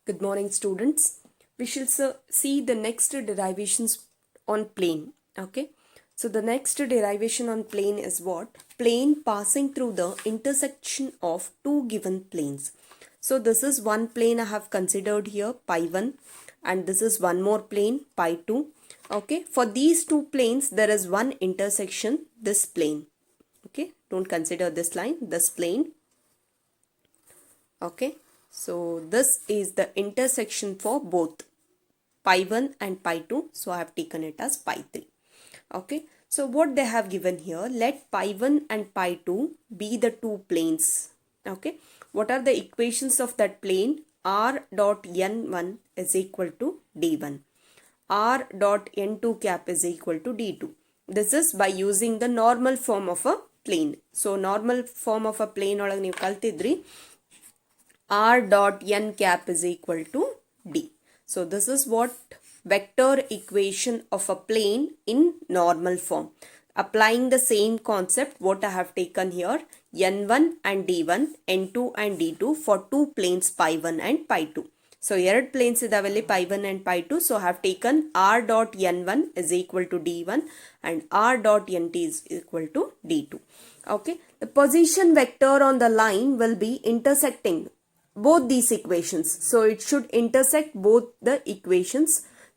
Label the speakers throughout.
Speaker 1: Good morning, students. We shall see the next derivations on plane. Okay. So the next derivation on plane is what? Plane passing through the intersection of two given planes. So this is one plane I have considered here, pi 1, and this is one more plane, pi 2. Okay. For these two planes, there is one intersection, this plane. Okay. Don't consider this line, this plane. Okay. So this is the intersection for both pi 1 and pi 2. So I have taken it as pi 3. Okay. So what they have given here, let pi 1 and pi 2 be the two planes. Okay. What are the equations of that plane? R dot n1 is equal to d1. R dot n2 cap is equal to d2. This is by using the normal form of a plane. So normal form of a plane ಒಳಗೆ ನೀವು ಕಲ್ತಿದ್ರಿ R dot n cap is equal to D. So this is what vector equation of a plane in normal form. Applying the same concept what I have taken here, n1 and d1, n2 and d2 for two planes pi 1 and pi 2. So ಎರಡು planes ಇದಾವಲ್ಲಿ pi 1 and pi 2. So I have taken r dot n1 is equal to d1 and r dot nt is equal to d2. Okay. The position vector on the line will be intersecting both these equations. So it should intersect both the equations.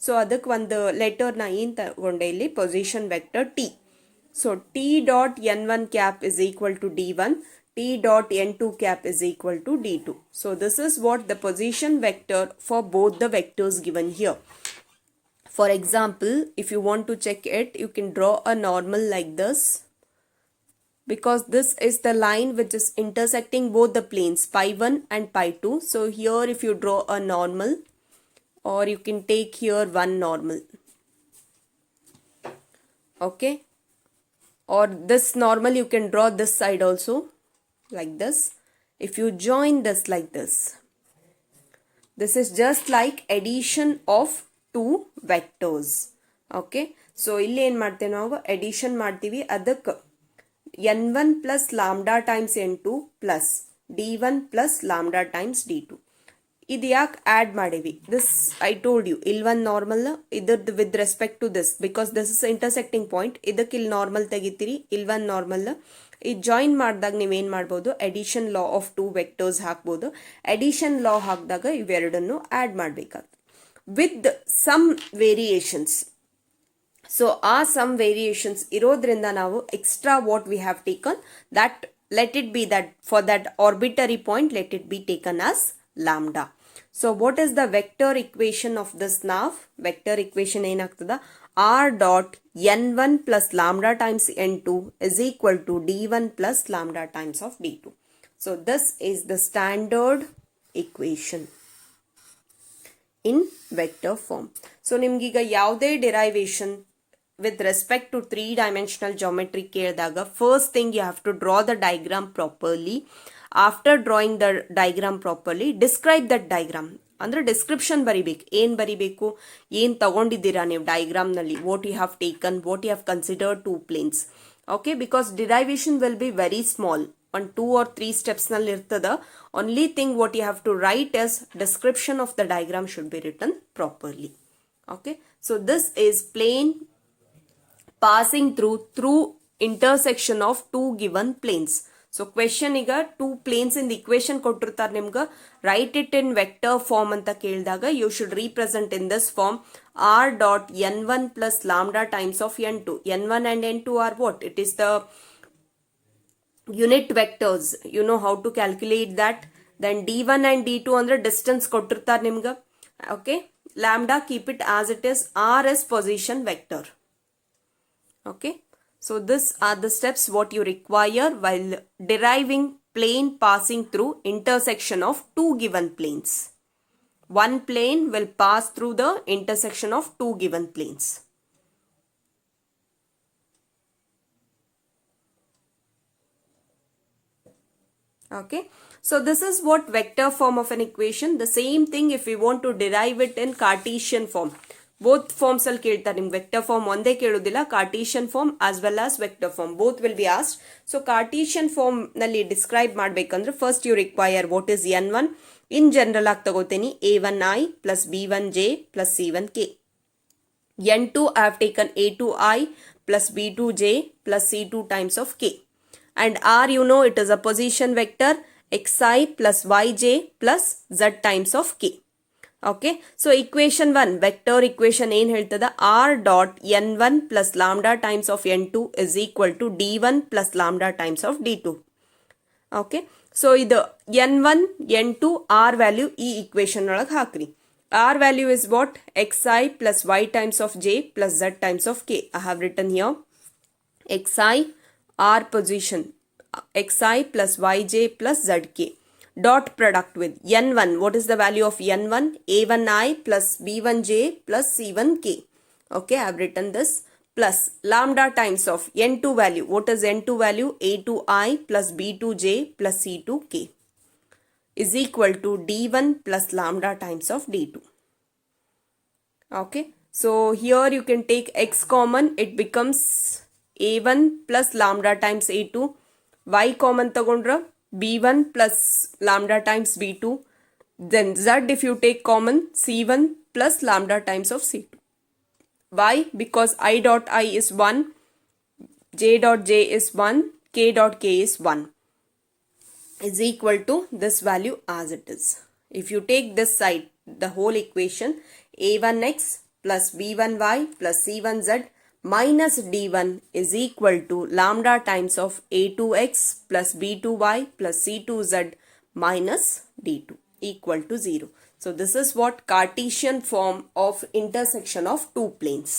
Speaker 1: So adak one letter na in tagonde illi position vector t. So t dot n1 cap is equal to d1, t dot n2 cap is equal to d2. So this is what the position vector for both the vectors given here. For example, if you want to check it, you can draw a normal like this. Because this is the line which is intersecting both the planes pi 1 and pi 2. So here if you draw a normal, or you can take here one normal. Okay. Or this normal you can draw this side also like this. If you join this like this, this is just like addition of two vectors. Okay. So ಇಲ್ಲಿ ಏನು ಮಾಡ್ತೇವೆ ನಾವು addition ಮಾಡ್ತೀವಿ ಅದಕ್ಕೆ n1 plus lambda times n2 plus d1 plus lambda times d2. ಇದು ಯಾಕೆ add ಮಾಡಿವಿ? This I told you, ಇಲ್ಲಿ ಒಂದು ನಾರ್ಮಲ್ ಇದರದ್ದು with respect to this, because this is intersecting point. ಇದಕ್ಕೆ ಇಲ್ಲಿ ನಾರ್ಮಲ್ ತೆಗಿತೀರಿ, ಇಲ್ಲಿ ಒಂದು ನಾರ್ಮಲ್. ಈ ಜಾಯಿನ್ ಮಾಡಿದಾಗ ನೀವೇನು ಮಾಡ್ಬೋದು, addition law of two vectors ಹಾಕ್ಬೋದು. ಅಡಿಷನ್ ಲಾ ಹಾಕಿದಾಗ ಇವೆರಡನ್ನು ಆಡ್ ಮಾಡಬೇಕಾಗ್ತದೆ with some variations. So some variations ಇರೋದ್ರಿಂದ ನಾವು extra what we have taken, that let it be that for that arbitrary point let it be taken as lambda. So what is the vector equation of this now? Vector equation ಏನಾಗ್ತದ? R dot n1 plus lambda times n2 is equal to d1 plus lambda times of d2. So this is the standard equation in vector form. So ನಿಮ್ಗೀಗ ಯಾವುದೇ derivation with respect to three-dimensional geometry ಕೇಳಿದಾಗ first thing you have to draw the diagram properly. After drawing the diagram properly, describe that diagram. ಅಂದ್ರೆ description ಬರಿಬೇಕು. ಏನು ಬರಿಬೇಕು, ಏನು ತಗೊಂಡಿದ್ದೀರಾ ನೀವು ಡಯಾಗ್ರಾಮ್ನಲ್ಲಿ, what you have taken, what you have considered two planes. Okay, because derivation will be very small, one 2 or 3 ಸ್ಟೆಪ್ಸ್ನಲ್ಲಿ ಇರ್ತದ. Only thing what you have to write is description of the diagram should be written properly. Okay, so this is plane passing through intersection of two given planes. So question ಈಗ two planes in the equation ಕೊಟ್ಟಿರ್ತಾರೆ ನಿಮ್ಗೆ, write it in vector form ಅಂತ ಕೇಳಿದಾಗ you should represent in this form r dot n1 plus lambda times of n2. n1 and n2 are what? It is the unit vectors. You know how to calculate that. Then d1 and d2 ಅಂದ್ರೆ distance ಕೊಟ್ಟಿರ್ತಾರೆ ನಿಮ್ಗೆ. Okay, lambda keep it as it is. r is position vector. Okay, so these are the steps what you require while deriving plane passing through intersection of two given planes. One plane will pass through the intersection of two given planes. Okay, so this is what vector form of an equation. The same thing if we want to derive it in Cartesian form. Both forms ಅಲ್ಲಿ ಕೇಳ್ತಾರೆ ನಿಮ್ಗೆ. Vector form ಒಂದೇ ಕೇಳೋದಿಲ್ಲ, Cartesian form as well as vector form both will be asked. So Cartesian form ನಲ್ಲಿ describe ಮಾಡಬೇಕಂದ್ರೆ first you require what is n1, in general ಆಗಿ ತಗೋತೀನಿ a1i plus b1j plus c1k. n2 I have taken a2i plus b2j plus c2 times of k. And r, you know, it is a position vector xi plus yj plus z times of k. Okay, so equation 1 vector equation ಏನು ಹೇಳ್ತದ r dot n1 plus lambda times of n2 is equal to d1 plus lambda times of d2. Okay, so ಇದು n1 n2 r value ಈ equation ಒಳಗೆ ಹಾಕ್ರಿ. r value is what? xi plus y times of j plus z times of k. I have written here xi r position xi plus yj plus zk dot product with n1. What is the value of n1? a1i plus b1j plus c1k. Okay, I have written this plus lambda times of n2 value. What is n2 value? a2i plus b2j plus c2k is equal to d1 plus lambda times of d2. Okay, so here you can take x common, it becomes a1 plus lambda times a2, y common tagondra b1 plus lambda times b2, then z if you take common c1 plus lambda times of c2. Why? Because I dot I is 1, j dot j is 1, k dot k is 1 is equal to this value as it is. If you take this side, the whole equation, a1x plus b1y plus c1z minus d1 is equal to lambda times of a2x plus b2y plus c2z minus d2 equal to 0. So this is what Cartesian form of intersection of two planes.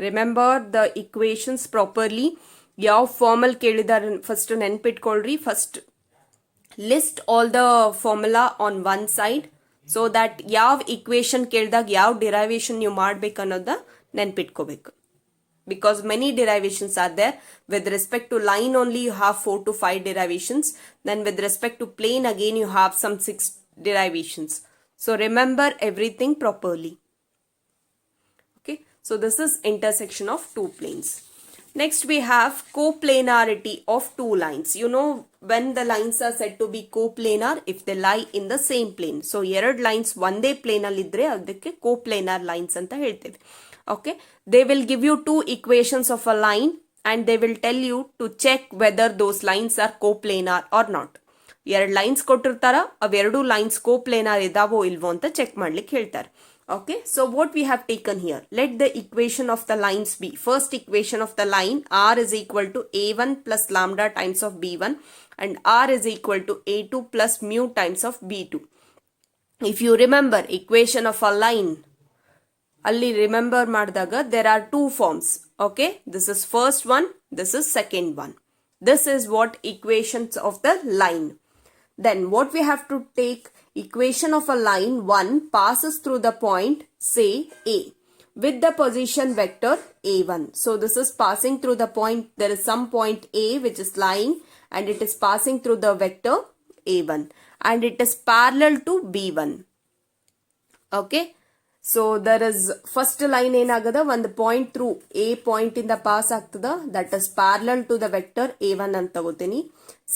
Speaker 1: Remember the equations properly. ಯಾವ formula ಕೇಳಿದಾರೆ first ನೆನ್ಪಿಟ್ಕೊಳ್ರಿ. First list all the formula on one side so that ಯಾವ equation ಕೇಳಿದಾಗ ಯಾವ derivation ನೀವು ಮಾಡ್ಬೇಕು ಅನ್ನೋದ ನೆನ್ಪಿಟ್ಕೋಬೇಕು. Because many derivations are there. With respect to line only you have 4 to 5 derivations. Then with respect to plane again you have some 6 derivations. So remember everything properly. Okay, so this is intersection of two planes. Next we have coplanarity of two lines. You know when the lines are said to be coplanar if they lie in the same plane. So ಎರಡು lines ಒಂದೇ plane ಅಲ್ಲಿ ಇದ್ರೆ ಅದಕ್ಕೆ coplanar lines ಅಂತ ಹೇಳ್ತೇವೆ. Okay, they will give you two equations of a line and they will tell you to check whether those lines are coplanar or not. ಎರಡು lines ಕೊಟ್ಟಿರ್ತಾರ, ಅವೆರಡು ಲೈನ್ಸ್ ಕೋಪ್ಲೇನಾರ್ ಇದಾವೋ ಇಲ್ವೋ ಅಂತ ಚೆಕ್ ಮಾಡ್ಲಿಕ್ಕೆ ಹೇಳ್ತಾರೆ. Okay, so what we have taken here, let the equation of the lines be. First equation of the line, r is equal to a1 plus lambda times of b1 and r is equal to a2 plus mu times of b2. If you remember equation of a line, ಅಲ್ಲಿ remember ಮಾಡಿದಾಗ there are two forms. Okay, this is first one, this is second one. This is what equations of the line. Then what we have to take, equation of a line 1 passes through the point say A with the position vector A1. So this is passing through the point, there is some point A which is lying and it is passing through the vector A1 and it is parallel to B1. Okay, so there is first line ಏನagada ಒಂದು point through A point ಇಂದ pass ಆಗ್ತದ, that is parallel to the vector A1 ಅಂತ ತಗೋತೀನಿ.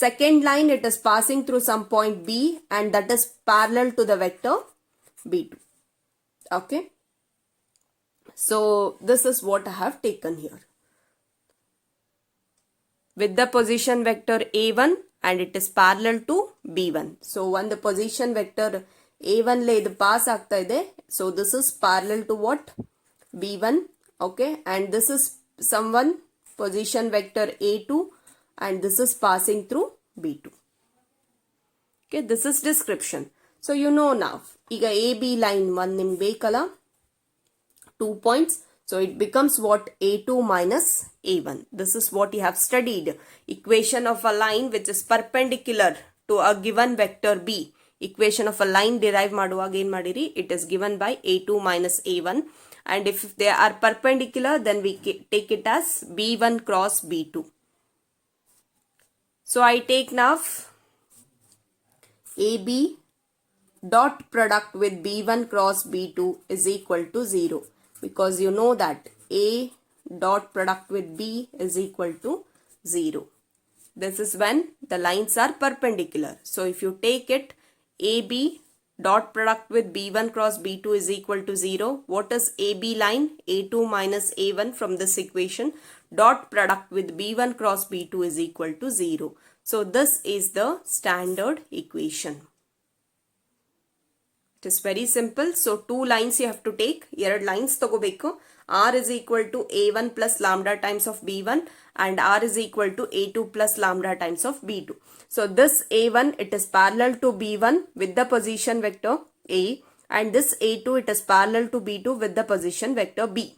Speaker 1: Second line it is passing through some point B and that is parallel to the vector B2. Okay, so this is what I have taken here with the position vector A1 and it is parallel to B1. So when the position vector A1 le idu pass ಆಗ್ತಾ ಇದೆ, so this is parallel to what? B1. Okay, and this is someone position vector A2 and this is passing through B2. Okay, this is description. So you know now, ಈಗ AB line one ನಿಮ್ಗೆ ಬೇಕಲ್ಲ, 2 points. So it becomes what? A2 minus A1. This is what you have studied. Equation of a line which is perpendicular to a given vector B. Equation of a line derive ಮಾಡುವಾಗ ಏನ್ ಮಾಡಿರಿ? It is given by A2 minus A1 and if they are perpendicular then we take it as B1 cross B2. So I take now AB dot product with B1 cross B2 is equal to 0 because you know that A dot product with B is equal to 0. This is when the lines are perpendicular. So if you take it, AB dot product with B1 cross B2 is equal to 0. What is AB line? A2 minus A1 from this equation. Dot product with B1 cross B2 is equal to 0. So this is the standard equation. It is very simple. So two lines you have to take. Erad lines tagobeku. R is equal to A1 plus lambda times of B1 and R is equal to A2 plus lambda times of B2. So this A1, it is parallel to B1 with the position vector A, and this A2, it is parallel to B2 with the position vector B.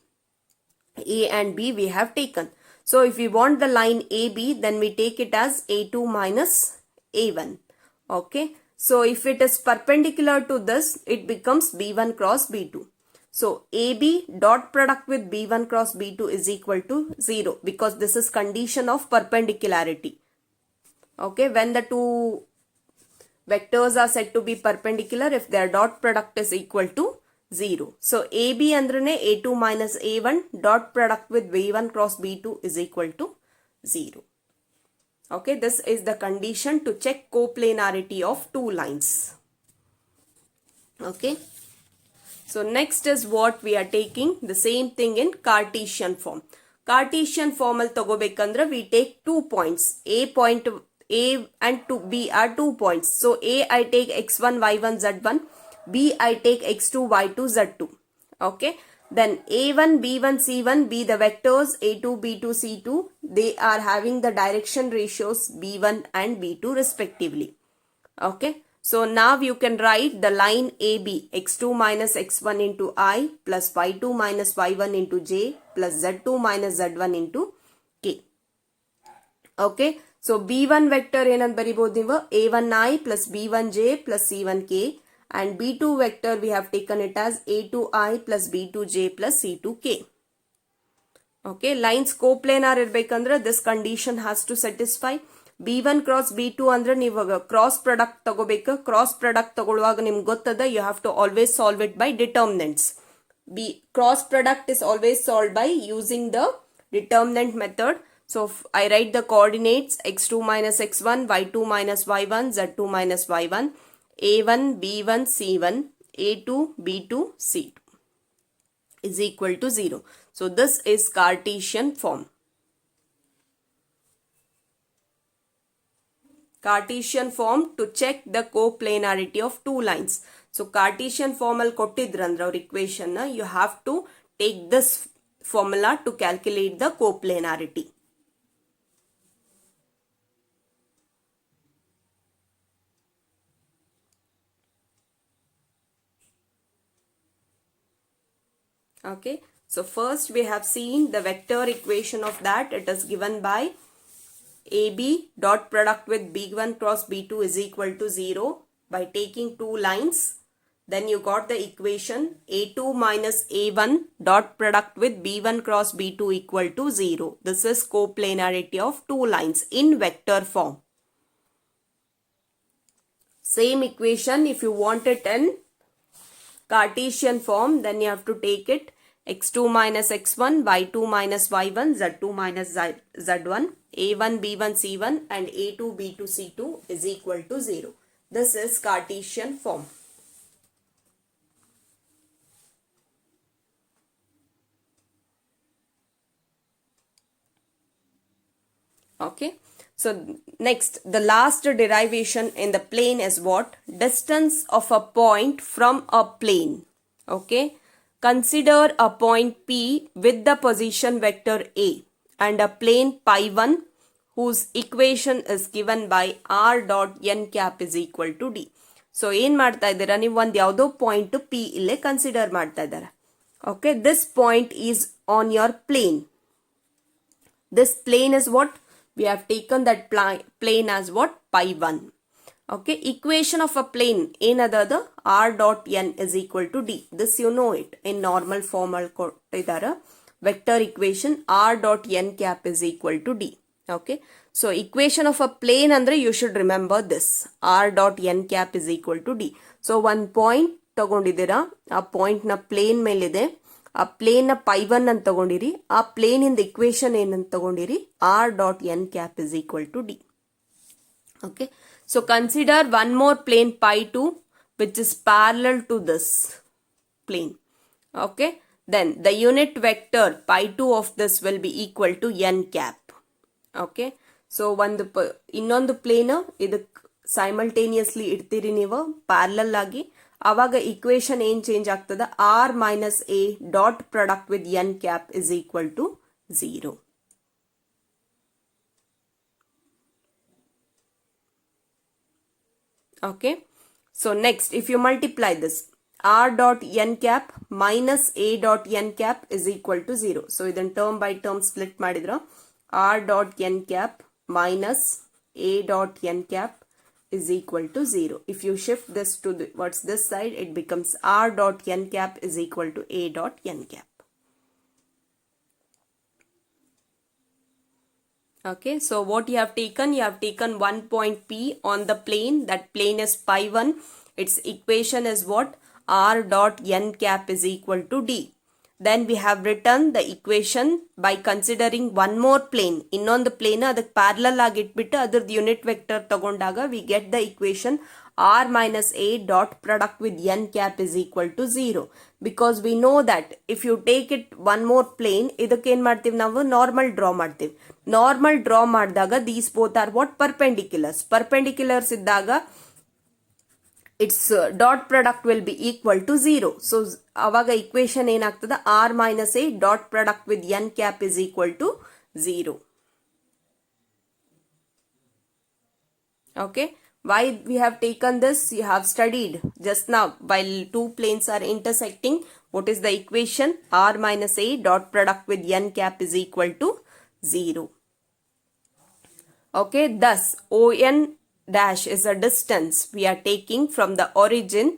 Speaker 1: A and B we have taken. So if we want the line AB, then we take it as A2 minus A1. Okay. So if it is perpendicular to this, it becomes B1 cross B2. So AB dot product with B1 cross B2 is equal to 0 because this is condition of perpendicularity. Okay, when the two vectors are said to be perpendicular, if their dot product is equal to 0. So AB andrene A2 minus A1 dot product with B1 cross B2 is equal to 0. Okay, this is the condition to check coplanarity of two lines. Okay. So next is what we are taking, the same thing in Cartesian form. Cartesian form al tagobekandre we take 2 points. A point A and B are 2 points. So A I take x1, y1, z1. B I take x2, y2, z2. Okay. Then A1, B1, C1 be the vectors A2, B2, C2. They are having the direction ratios B1 and B2 respectively. Okay. So now you can write the line AB x2 minus x1 into I plus y2 minus y1 into j plus z2 minus z1 into k. Okay. So B1 vector ಏನಂತ ಬರಿಬಹುದು ನೀವು A1I plus B1j plus C1k, and B2 vector we have taken it as A2I plus B2j plus C2k. Okay. Lines coplanar ಇರಬೇಕಂದ್ರೆ this condition has to satisfy. B1 cross B2 ಅಂದ್ರೆ ನೀವು cross product ತಗೋಬೇಕು. Cross product ತಗೊಳ್ಳುವಾಗ ನಿಮ್ಗೆ ಗೊತ್ತದ, you have to always solve it by determinants. Cross product is always solved by using the determinant method. So I write the coordinates x2 minus x1, y2 minus y1, z2 minus y1, a1, b1, c1, a2, b2, c2 is equal to 0. So this is Cartesian form. Cartesian form to check the coplanarity of two lines. So Cartesian form al kottidrandra our equation na, you have to take this formula to calculate the coplanarity. Okay. So first we have seen the vector equation of that. It is given by AB dot product with B1 cross B2 is equal to 0 by taking two lines. Then you got the equation A2 minus A1 dot product with B1 cross B2 equal to 0. This is coplanarity of two lines in vector form. Same equation if you want it in Cartesian form, then you have to take it x2 minus x1, y2 minus y1, z2 minus z1, a1, b1, c1 and a2, b2, c2 is equal to 0. This is Cartesian form. Okay. So next, the last derivation in the plane is what? Distance of a point from a plane. Okay. Consider a point P with the position vector A and a plane pi 1 whose equation is given by r dot n cap is equal to d. So ಏನು ಮಾಡ್ತಾ ಇದ್ದೀರಾ ನೀವು ಒಂದು ಯಾವುದೋ point P ಇಲ್ಲೇ consider ಮಾಡ್ತಾ ಇದ್ದಾರೆ. Okay, this point is on your plane. This plane is what? We have taken that plane as what? Pi 1. Okay, equation of a plane ಏನದದ r dot n is equal to d. This you know it in normal form al ಕೊಟ್ಟಿದ್ದಾರೆ. Vector equation r dot n cap is equal to d. Okay, so equation of a plane andre you should remember this r dot n cap is equal to d. So one point ತಗೊಂಡಿದ್ದೀರಾ, ಆ point ನ plane ಮೇಲಿದೆ ಆ plane π1 ಅಂತ ತಗೊಂಡಿರಿ, ಆ plane ಇಂದ equation ಏನಂತ ತಗೊಂಡಿರಿ, r dot n cap is equal to d. Okay, so consider one more plane π2 which is parallel to this plane. Okay, then the unit vector π2 of this will be equal to n cap. Okay, so ಇನ್ನೊಂದು plane ಇದಕ್ಕೆ simultaneously ಇಡ್ತೀರಿ ನೀವು parallel ಆಗಿ, ಆವಾಗ equation ಏನ್ change ಆಗ್ತದ, r minus a dot product with n cap is equal to 0. Okay, so next if you multiply this, r dot n cap minus a dot n cap is equal to 0. So ಇದನ್ನ term by term split ಮಾಡಿದ್ರ r dot n cap minus a dot n cap is equal to 0. If you shift this to what's this side, it becomes r dot n cap is equal to a dot n cap. Okay, so what you have taken one point P on the plane, that plane is π1, its equation is what, r dot n cap is equal to d. Then we have written the equation by considering one more plane, ಇನ್ನೊಂದು plane ಅದಕ್ಕೆ parallel ಆಗಿ ಇಟ್ಬಿಟ್ಟು ಅದ್ರದ್ದು unit vector ತಗೊಂಡಾಗ we get the equation r minus a dot product with n cap is equal to 0. Because we know that if you take it one more plane, ಇದಕ್ಕೆ ಏನ್ ಮಾಡ್ತೀವಿ ನಾವು, ನಾರ್ಮಲ್ ಡ್ರಾ ಮಾಡ್ತೀವಿ. Normal draw ಮಾಡಿದಾಗ these both are what, perpendiculars ಇದ್ದಾಗ its dot product will be equal to 0. So ಅವಾಗ equation ಏನಾಗ್ತದ, r minus a dot product with n cap is equal to 0. Okay, why we have taken this, you have studied just now. While two planes are intersecting, what is the equation, r minus a dot product with n cap is equal to 0. Okay, thus on dash is a distance we are taking from the origin.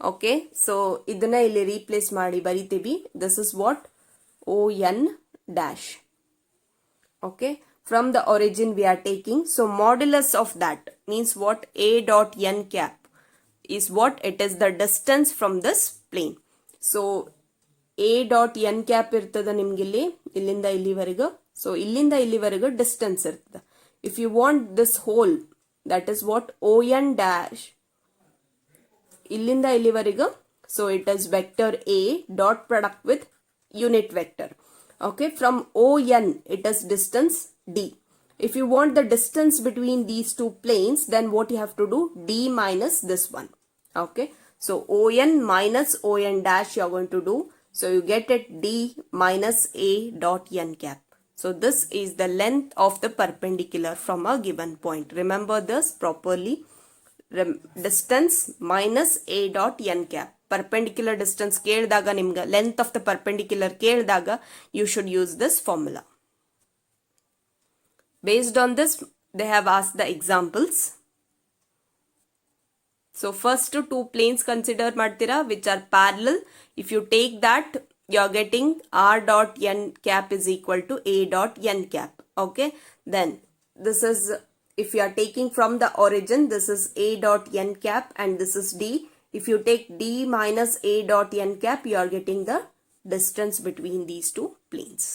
Speaker 1: Okay, so ಇದನ್ನ ಇಲ್ಲಿ replace ಮಾಡಿ ಬರಿತೀವಿ, this is what, on dash. Okay, from the origin we are taking, so modulus of that means what, a dot n cap is what, it is the distance from this plane. So a dot n cap ಇರ್ತದ ನಿಮ್ಗಿಲ್ಲಿ ಇಲ್ಲಿಂದ ಇಲ್ಲಿವರೆಗೂ, so ಇಲ್ಲಿಂದ ಇಲ್ಲಿವರೆಗೂ distance ಇರ್ತದ. If you want this whole, that is what, on dash ಇಲ್ಲಿಂದ ಇಲ್ಲಿವರೆಗೂ, so it is vector a dot product with unit vector. Okay, from on it is distance d. If you want the distance between these two planes, then what you have to do, d minus this one. Okay, so on minus on dash you are going to do, so you get it d minus a dot n cap. So this is the length of the perpendicular from a given point. Remember this properly. Distance minus a dot n cap. Perpendicular distance ಕೇಳಿದಾಗ ನಿಮ್ಗೆ length of the perpendicular ಕೇಳಿದಾಗ you should use this formula. Based on this, they have asked the examples. So first two planes consider ಮಾಡ್ತೀರಾ which are parallel. If you take that, you are getting r dot n cap is equal to a dot n cap. Okay, then this is, if you are taking from the origin, this is a dot n cap and this is d. If you take d minus a dot n cap, you are getting the distance between these two planes.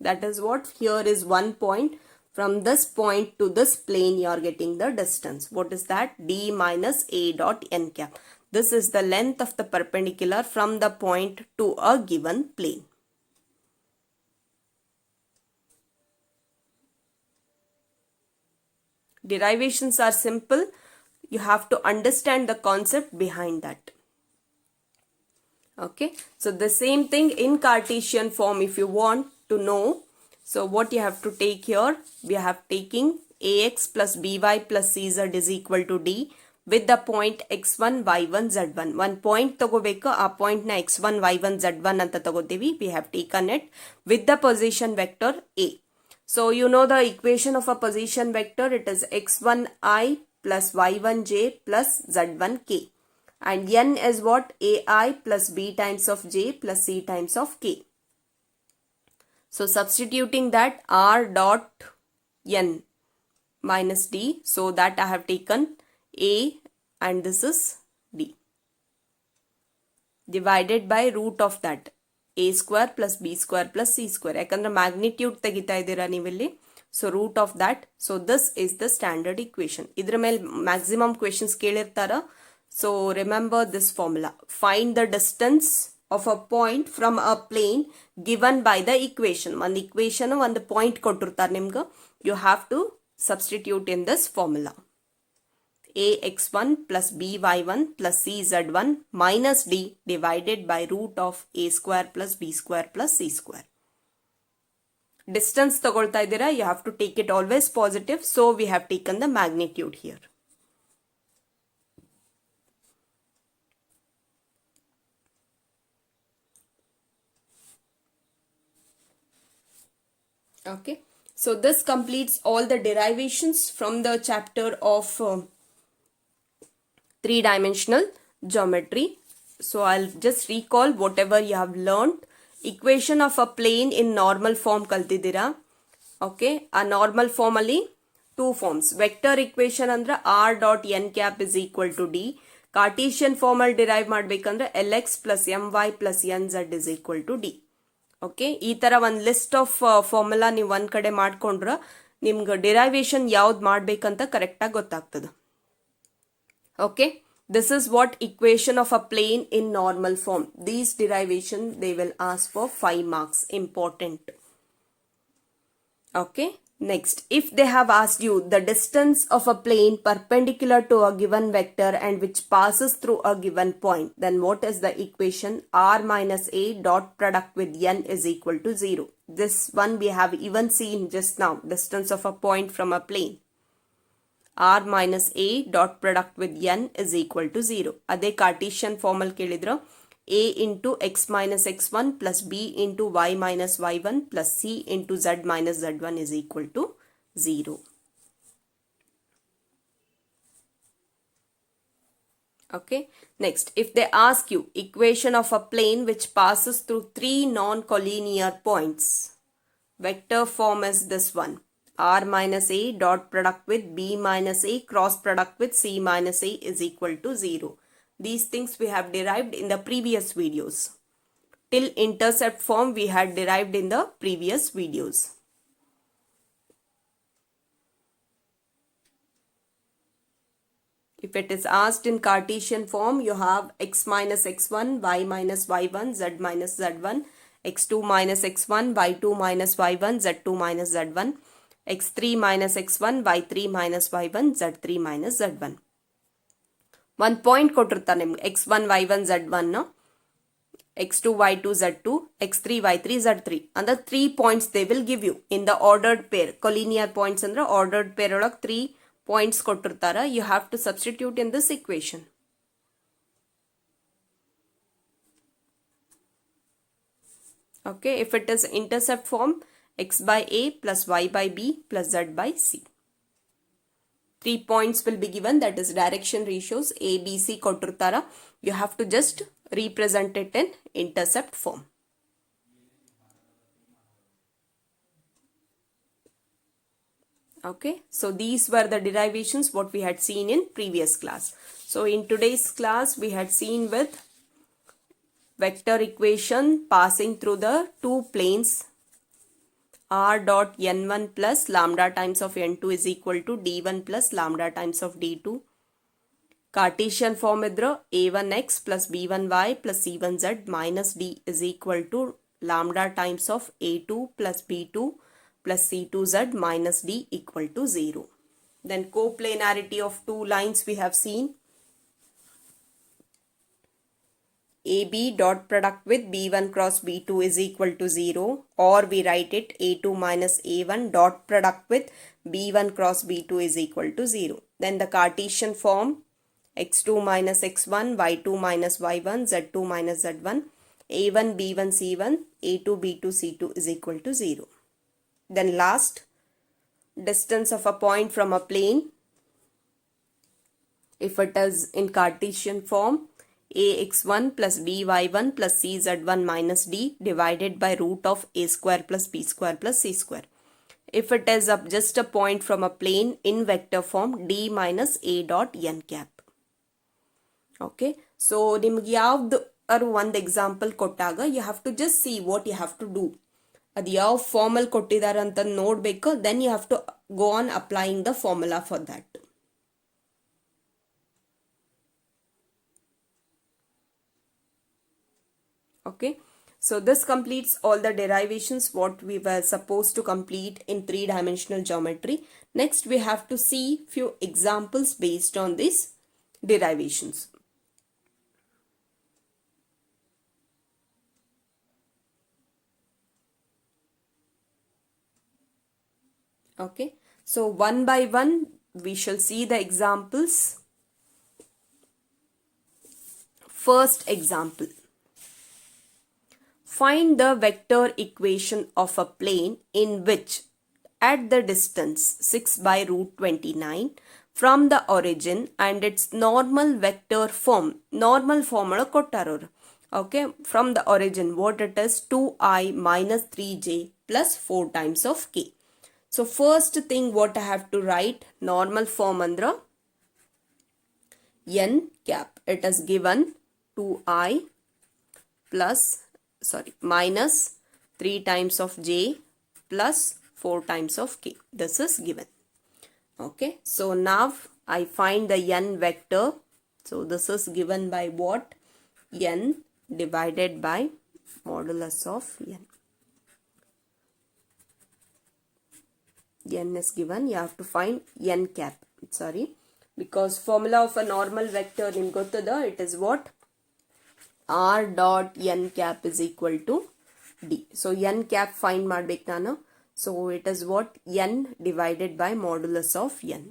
Speaker 1: That is what, here is one point, from this point to this plane you are getting the distance. What is that, d minus a dot n cap. This is the length of the perpendicular from the point to a given plane. Derivations are simple. You have to understand the concept behind that. Okay, so the same thing in Cartesian form if you want to know. So what you have to take here, we have taking ax plus by plus cz is equal to d with the point x1 y1 z1. One point ತಗೋಬೇಕು, ಆ point ನ x1 y1 z1 ಅಂತ ತಗೋತೀವಿ. We have taken it with the position vector a. So you know the equation of a position vector, it is x1i plus y1j plus z1k. And n is what, ai plus b times of j plus c times of k. So substituting that, r dot n minus d, so that I have taken a and this is d. divided by root of that a square plus b square plus c square. ಯಾಕಂದ್ರೆ magnitude ತೆಗಿತಾ ಇದ್ದೀರಾ ನೀವಿಲ್ಲಿ. So root of that. So this is the standard equation. ಇದ್ರ ಮೇಲೆ maximum questions ಕೇಳಿರ್ತಾರ. So remember this formula. Find the distance of a point from a plane given by the equation. One equation one point ಕೊಟ್ಟಿರ್ತಾರೆ ನಿಮ್ಗೆ. You have to substitute in this formula. ax1 plus by1 plus cz1 minus d divided by root of a square plus b square plus c square. Distance ತಗೊಳ್ತಾ ಇದ್ದೀರಾ. You have to take it always positive. So we have taken the magnitude here. Okay, so this completes all the derivations from the chapter of three-dimensional geometry. So I'll just recall whatever you have learned. Equation of a plane in normal form kaltidira. Okay, a normal form ali two forms. Vector equation andra r dot n cap is equal to d. Cartesian form al derive madbekandre lx plus my plus nz is equal to d. Okay, ಈ ಥರ ಒಂದು list of formula ನೀವು ಒಂದು ಕಡೆ ಮಾಡ್ಕೊಂಡ್ರೆ ನಿಮ್ಗೆ derivation ಯಾವ್ದು ಮಾಡಬೇಕಂತ ಕರೆಕ್ಟಾಗಿ ಗೊತ್ತಾಗ್ತದೆ. Okay, this is what equation of a plane in normal form. These derivation they will ask for 5 marks. Important. Okay, next, if they have asked you the distance of a plane perpendicular to a given vector and which passes through a given point, then what is the equation? R minus a dot product with n is equal to 0. This one we have even seen just now. Distance of a point from a plane. R minus a dot product with n is equal to 0. Ade Cartesian form al kelidra. A into x minus x1 plus b into y minus y1 plus c into z minus z1 is equal to 0. Okay, next, if they ask you equation of a plane which passes through three non-collinear points, vector form is this one. R minus a dot product with b minus a cross product with c minus a is equal to 0. These things we have derived in the previous videos. Till intercept form we had derived in the previous videos. If it is asked in Cartesian form, you have x minus x1, y minus y1, z minus z1, x2 minus x1, y2 minus y1, z2 minus z1, x3 minus x1, y3 minus y1, z3 minus z1. One point ಕೊಟ್ಟಿರ್ತಾರೆ ನಿಮ್ಗೆ x1 y1 z1 x2 y2 z2 x3 y3 z3 ಅಂದ್ರೆ 3 points they will give you in the ordered pair. Collinear points ಅಂದ್ರೆ ordered pair ಒಳಗೆ 3 points ಕೊಟ್ಟಿರ್ತಾರೆ. You have to substitute in this equation. Okay, if it is intercept form, x by a plus y by b plus z by c. 3 points will be given, that is direction ratios a b c ಕೊಟ್ಟಿರ್ತಾರ. You have to just represent it in intercept form. Okay, so these were the derivations what we had seen in previous class. So in today's class we had seen with vector equation passing through the two planes r dot n1 plus lambda times of n2 is equal to d1 plus lambda times of d2. Cartesian form idra a1x plus b1y plus c1z minus d is equal to lambda times of a2 plus b2 plus c2z minus d equal to 0. Then coplanarity of two lines we have seen. AB dot product with B1 cross B2 is equal to 0, or we write it A2 minus A1 dot product with B1 cross B2 is equal to 0. Then the Cartesian form x2 minus x1, y2 minus y1, z2 minus z1, A1 B1 C1, A2 B2 C2 is equal to 0. Then last, distance of a point from a plane. If it is in Cartesian form, ax1 plus by1 plus cz1 minus d divided by root of a square plus b square plus c square. If it is just a point from a plane in vector form, d minus a dot n cap. Okay, so ನಿಮ್ಗೆ ಯಾವ್ದು ಯಾರು ಒಂದು example ಕೊಟ್ಟಾಗ you have to just see what you have to do. ಅದು ಯಾವ formula ಕೊಟ್ಟಿದ್ದಾರೆ ಅಂತ ನೋಡಬೇಕು. Then you have to go on applying the formula for that. Okay, so this completes all the derivations what we were supposed to complete in three-dimensional geometry. Next we have to see few examples based on these derivations. Okay, so one by one we shall see the examples. First example. Find the vector equation of a plane in which at the distance 6 by root 29 from the origin and its normal vector form. Normal form kottaroru. Okay, from the origin what it is 2i minus 3j plus 4 times of k. So first thing what I have to write normal form andra n cap. It is given 2i minus 3 times of j plus 4 times of k. This is given. Okay, so now I find the n vector. So this is given by what? N divided by modulus of n. N is given. You have to find n cap. Sorry, because formula of a normal vector in gottida, it is what? R dot n cap is equal to d. So n cap find ಮಾಡ್ಬೇಕು ನಾನು. So it is what? N divided by modulus of n.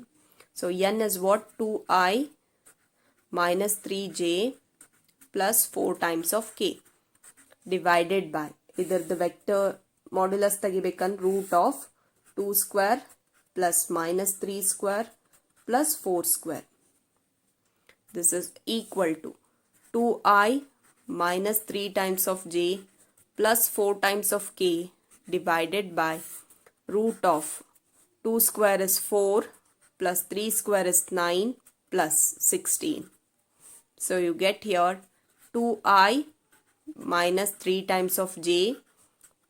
Speaker 1: So n is what? 2i minus 3j plus 4 times of k divided by either the vector modulus ತೆಗಿಬೇಕಂದ್ರೆ root of 2 square plus minus 3 square plus 4 square. This is equal to 2i minus 3 times of j plus 4 times of k divided by root of 2 square is 4 plus 3 square is 9 plus 16. So you get here 2i minus 3 times of j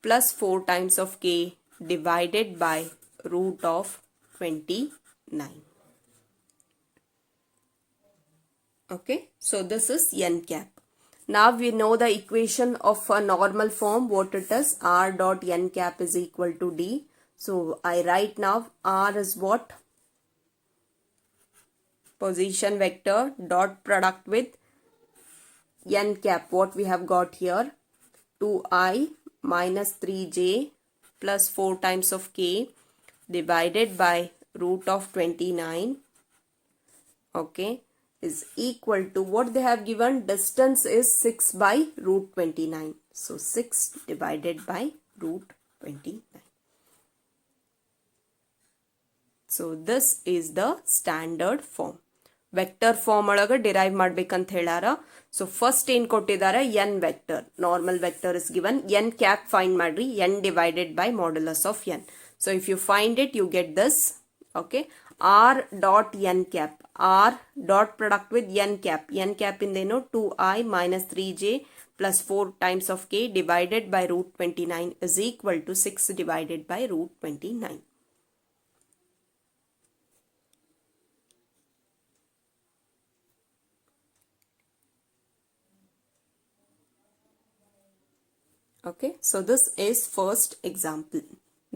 Speaker 1: plus 4 times of k divided by root of 29. Okay, so this is n cap. Now we know the equation of a normal form, what it is. R dot n cap is equal to d. So I write now R is what? Position vector dot product with n cap. What we have got here? 2i minus 3j plus 4 times of k divided by root of 29. Okay, is equal to what they have given. Distance is 6 by root 29. So 6 divided by root 29. So this is the standard form. Vector form olaga derive ಮಾಡ್ಬೇಕಂತ ಹೇಳಾರ. So first ಏನ್ ಕೊಟ್ಟಿದ್ದಾರೆ? n vector. Normal vector is given. n cap find ಮಾಡ್ರಿ. n divided by modulus of n. So if you find it, you get this. Okay, R dot n cap. R dot product with n cap. n cap indeno 2i minus 3j plus 4 times of k divided by root 29 is equal to 6 divided by root 29. Okay, so this is first example.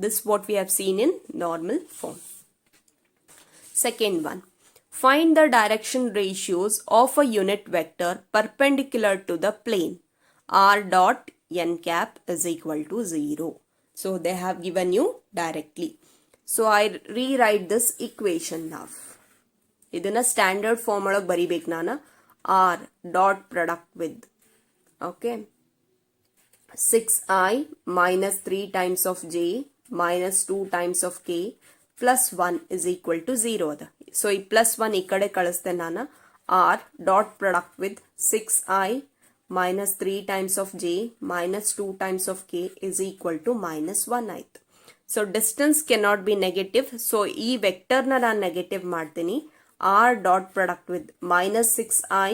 Speaker 1: This is what we have seen in normal form. Second one. Find the direction ratios of a unit vector perpendicular to the plane. R dot n cap is equal to 0. So they have given you directly. So I rewrite this equation now. Idana standard form olaga baribek nana. R dot product with. Okay. 6i minus 3 times of j minus 2 times of k plus 1 is equal to 0. So ಈ plus 1 ಈ ಕಡೆ ಕಳಿಸ್ತೆ ನಾನು. R dot product with 6i minus 3 times of j minus 2 times of k is equal to minus 1 ಆಯ್ತು. So distance cannot be negative. So ಈ ವೆಕ್ಟರ್ನ ನಾನು negative ಮಾಡ್ತೀನಿ. R dot product with minus 6i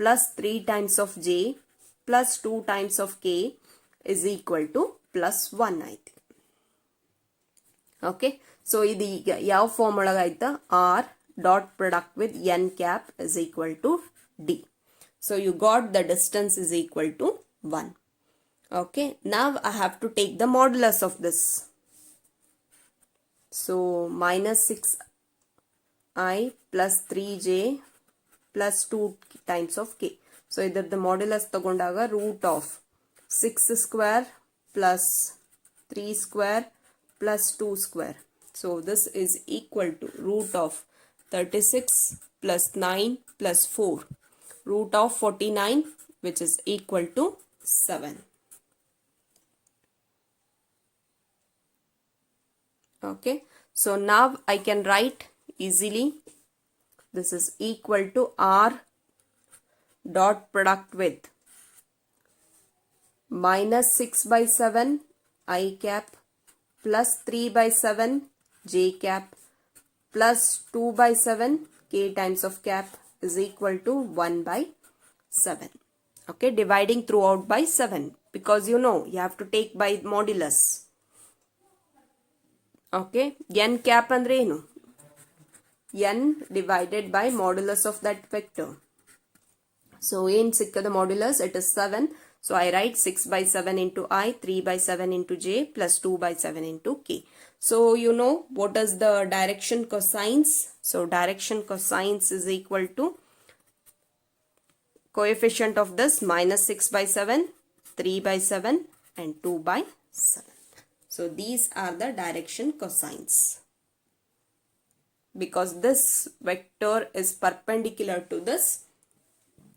Speaker 1: plus 3 times of j plus 2 times of k is equal to plus 1 ಆಯ್ತು. Okay, so ಇದು ಈಗ ಯಾವ form ಒಳಗಾಯ್ತಾ, r dot product with n cap is equal to d. So you got the distance is equal to 1. Okay, now I have to take the modulus of this. So minus 6i plus 3j plus 2 times of k. So either the modulus tagondaga root of 6 square plus 3 square plus 2 square. So this is equal to root of 36 plus 9 plus 4, root of 49, which is equal to 7. Okay, so now I can write easily, this is equal to r dot product with minus 6 by 7 I cap plus 3 by 7 j cap plus 2 by 7 k times of cap is equal to 1 by 7. Okay, dividing throughout by 7 because you know you have to take by modulus. Okay, n cap andre enu, n divided by modulus of that vector. So in sikkada modulus it is 7. So I write 6 by 7 into I, 3 by 7 into j plus 2 by 7 into k. So you know what is the direction cosines. So direction cosines is equal to coefficient of this minus 6 by 7, 3 by 7 and 2 by 7. So these are the direction cosines. Because this vector is perpendicular to this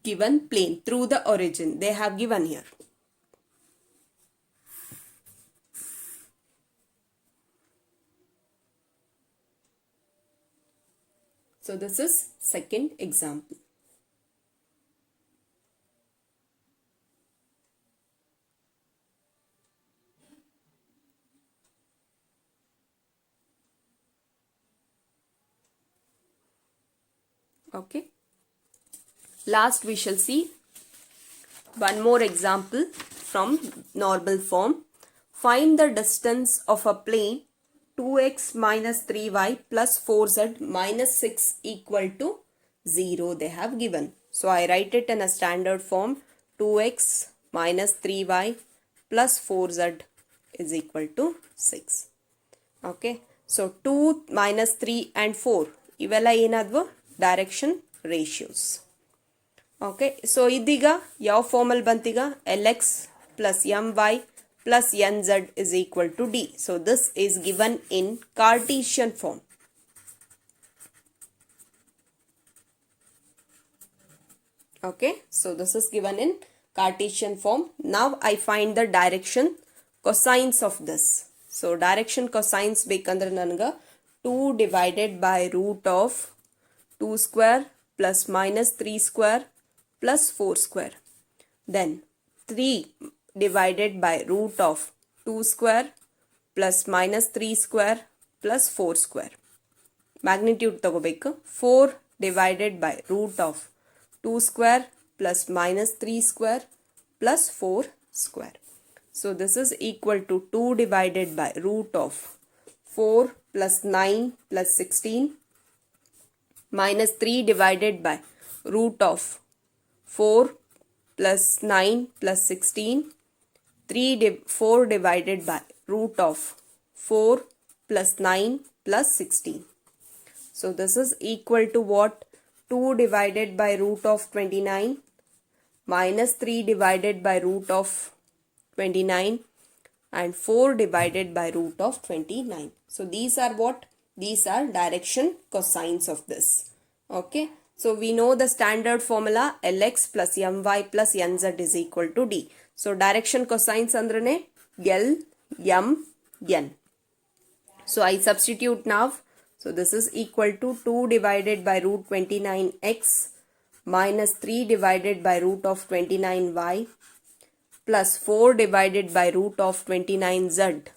Speaker 1: given plane through the origin they have given here. So this is second example. Okay, last we shall see one more example from normal form. Find the distance of a plane 2x minus 3y plus 4z minus 6 equal to 0 they have given. So I write it in a standard form, 2x minus 3y plus 4z is equal to 6. Okay, so 2 minus 3 and 4 ivella enadvu direction ratios. Okay, so idiga yav formal bantiga lx plus my plus nz is equal to d. So this is given in Cartesian form. Okay, so this is given in Cartesian form. Now I find the direction cosines of this. So direction cosines bekandre nanga 2 divided by root of 2 square plus minus 3 square plus 4 square. Then 3 divided by root of 2 square plus minus 3 square plus 4 square. Magnitude tagobeku, 4 divided by root of 2 square plus minus 3 square plus 4 square. So this is equal to 2 divided by root of 4 plus 9 plus 16 minus 3 divided by root of 4 plus 9 plus 16, 4 divided by root of 4 plus 9 plus 16. So this is equal to what? 2 divided by root of 29 minus 3 divided by root of 29 and 4 divided by root of 29. So these are what? These are direction cosines of this. Okay. So we know the standard formula Lx plus My plus Nz is equal to D. So direction cosines andrane L, M, N. So I substitute now. So this is equal to 2 divided by root 29x minus 3 divided by root of 29y plus 4 divided by root of 29z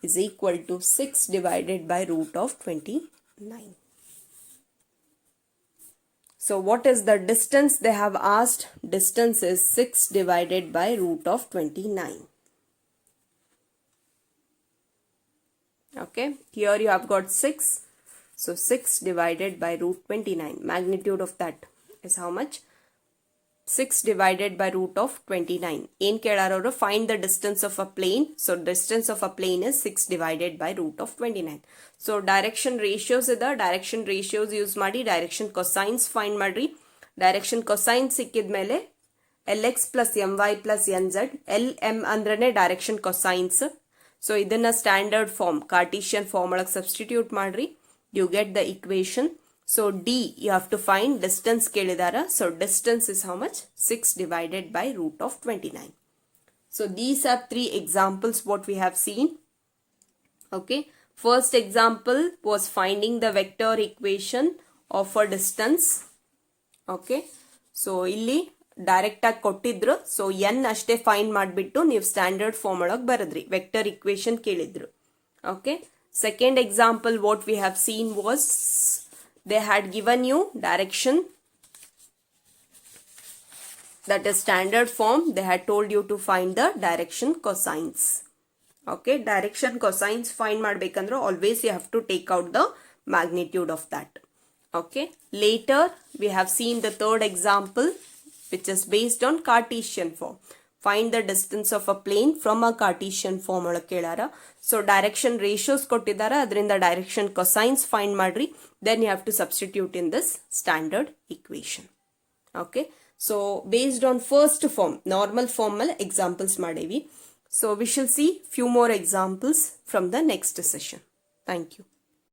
Speaker 1: is equal to 6 divided by root of 29. So what is the distance they have asked? Distance is 6 divided by root of 29. Okay, here you have got 6. So 6 divided by root 29. Magnitude of that is how much? 6 divided by root of 29. In kelararu find the distance of a plane. So distance of a plane is 6 divided by root of 29. So direction ratios ida direction ratios use ಮಾಡಿ direction cosines find ಮಾಡ್ರಿ. Direction cosine ಸಿಕ್ಕಿದ್ಮೇಲೆ lx plus my plus nz lm ಅಂದ್ರನೆ direction cosines. So ಇದನ್ನ standard form Cartesian form ಒಳಗೆ substitute ಮಾಡ್ರಿ. You get the equation. So D you have to find distance kelidara. So distance is how much? 6 divided by root of 29. So these are 3 examples what we have seen. Okay. First example was finding the vector equation of a distance. Okay. So illi direct ಆಗಿ ಕೊಟ್ಟಿದ್ರು. So n ಅಷ್ಟೇ find ಮಾಡಿಬಿಟ್ಟು ನೀವು standard form ಒಳಗೆ ಬರೆದ್ರಿ. Vector equation ಕೇಳಿದ್ರು. Okay. Second example what we have seen was they had given you direction, that is standard form. They had told you to find the direction cosines. Okay, direction cosines find madbekandre always you have to take out the magnitude of that. Okay, later we have seen the third example which is based on Cartesian form. Find the distance of a plane from a Cartesian form ಒಳಗೆ ಕೇಳಾರ. So direction ratios ಕೊಟ್ಟಿದ್ದಾರೆ, ಅದರಿಂದ direction cosines find ಮಾಡ್ರಿ. Then you have to substitute in this standard equation. Okay. So based on first form, normal form ಮೇಲೆ examples ಮಾಡೇವಿ. So we shall see few more examples from the next session. Thank you.